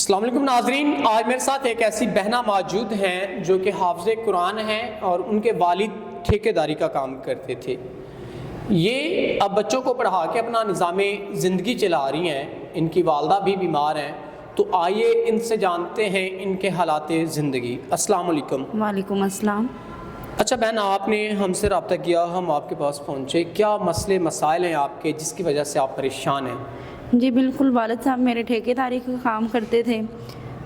السلام علیکم ناظرین، آج میرے ساتھ ایک ایسی بہنہ موجود ہیں جو کہ حافظ قرآن ہیں اور ان کے والد ٹھیکیداری کا کام کرتے تھے۔ یہ اب بچوں کو پڑھا کے اپنا نظام زندگی چلا رہی ہیں، ان کی والدہ بھی بیمار ہیں، تو آئیے ان سے جانتے ہیں ان کے حالات زندگی۔ السلام علیکم۔ وعلیکم السلام۔ اچھا بہن، آپ نے ہم سے رابطہ کیا، ہم آپ کے پاس پہنچے، کیا مسئلے مسائل ہیں آپ کے جس کی وجہ سے آپ پریشان ہیں؟ جی بالکل، والد صاحب میرے ٹھیکیداری کا کام کرتے تھے،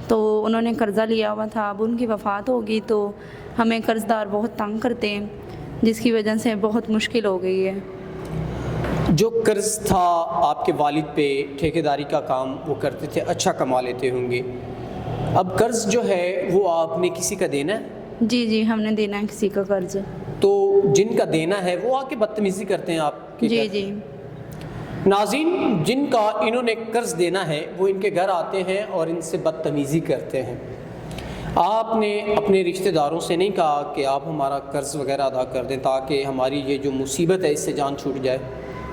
تو انہوں نے قرضہ لیا ہوا تھا، اب ان کی وفات ہوگی تو ہمیں قرض دار بہت تنگ کرتے ہیں، جس کی وجہ سے بہت مشکل ہو گئی ہے۔ جو قرض تھا آپ کے والد پہ، ٹھیکیداری کا کام وہ کرتے تھے، اچھا کما لیتے ہوں گے، اب قرض جو ہے وہ آپ نے کسی کا دینا ہے؟ جی ہم نے دینا ہے کسی کا قرض۔ تو جن کا دینا ہے وہ آ کے بدتمیزی کرتے ہیں آپ کے گھر؟ جی ناظرین، جن کا انہوں نے قرض دینا ہے وہ ان کے گھر آتے ہیں اور ان سے بدتمیزی کرتے ہیں۔ آپ نے اپنے رشتہ داروں سے نہیں کہا کہ آپ ہمارا قرض وغیرہ ادا کر دیں تاکہ ہماری یہ جو مصیبت ہے اس سے جان چھوٹ جائے؟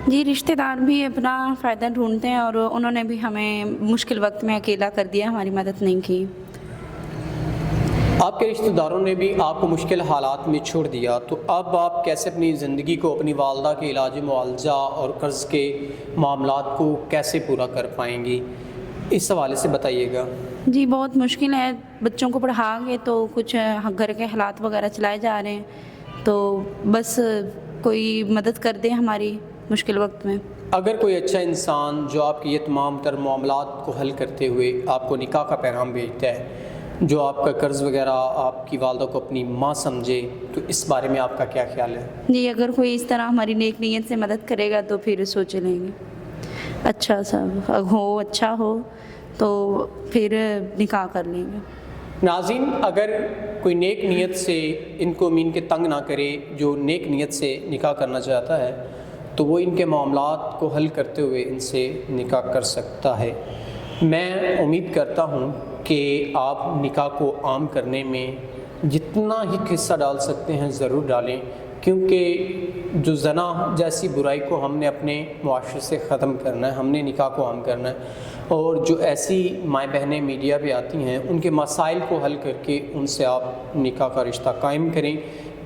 جی رشتہ دار بھی اپنا فائدہ ڈھونڈتے ہیں اور انہوں نے بھی ہمیں مشکل وقت میں اکیلا کر دیا، ہماری مدد نہیں کی۔ آپ کے رشتہ داروں نے بھی آپ کو مشکل حالات میں چھوڑ دیا، تو اب آپ کیسے اپنی زندگی کو، اپنی والدہ کے علاج معالجہ اور قرض کے معاملات کو کیسے پورا کر پائیں گی؟ اس حوالے سے بتائیے گا۔ جی بہت مشکل ہے، بچوں کو پڑھا کے تو کچھ گھر کے حالات وغیرہ چلائے جا رہے ہیں، تو بس کوئی مدد کر دے ہماری مشکل وقت میں۔ اگر کوئی اچھا انسان جو آپ کے یہ تمام تر معاملات کو حل کرتے ہوئے آپ کو نکاح کا پیغام بھیجتا ہے، جو آپ کا قرض وغیرہ آپ کی والدہ کو اپنی ماں سمجھے، تو اس بارے میں آپ کا کیا خیال ہے؟ جی اگر کوئی اس طرح ہماری نیک نیت سے مدد کرے گا تو پھر سوچ لیں گے، اچھا ہو تو پھر نکاح کر لیں گے۔ ناظرین، اگر کوئی نیک نیت سے ان کو امین کے تنگ نہ کرے، جو نیک نیت سے نکاح کرنا چاہتا ہے تو وہ ان کے معاملات کو حل کرتے ہوئے ان سے نکاح کر سکتا ہے۔ میں امید کرتا ہوں کہ آپ نکاح کو عام کرنے میں جتنا ہی حصہ ڈال سکتے ہیں ضرور ڈالیں، کیونکہ جو زنا جیسی برائی کو ہم نے اپنے معاشرے سے ختم کرنا ہے، ہم نے نکاح کو عام کرنا ہے، اور جو ایسی مائیں بہنیں میڈیا پہ آتی ہیں ان کے مسائل کو حل کر کے ان سے آپ نکاح کا رشتہ قائم کریں،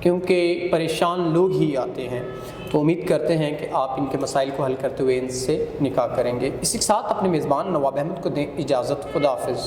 کیونکہ پریشان لوگ ہی آتے ہیں۔ تو امید کرتے ہیں کہ آپ ان کے مسائل کو حل کرتے ہوئے ان سے نکاح کریں گے۔ اسی کے ساتھ اپنے میزبان نواب احمد کو دیں اجازت۔ خدا حافظ۔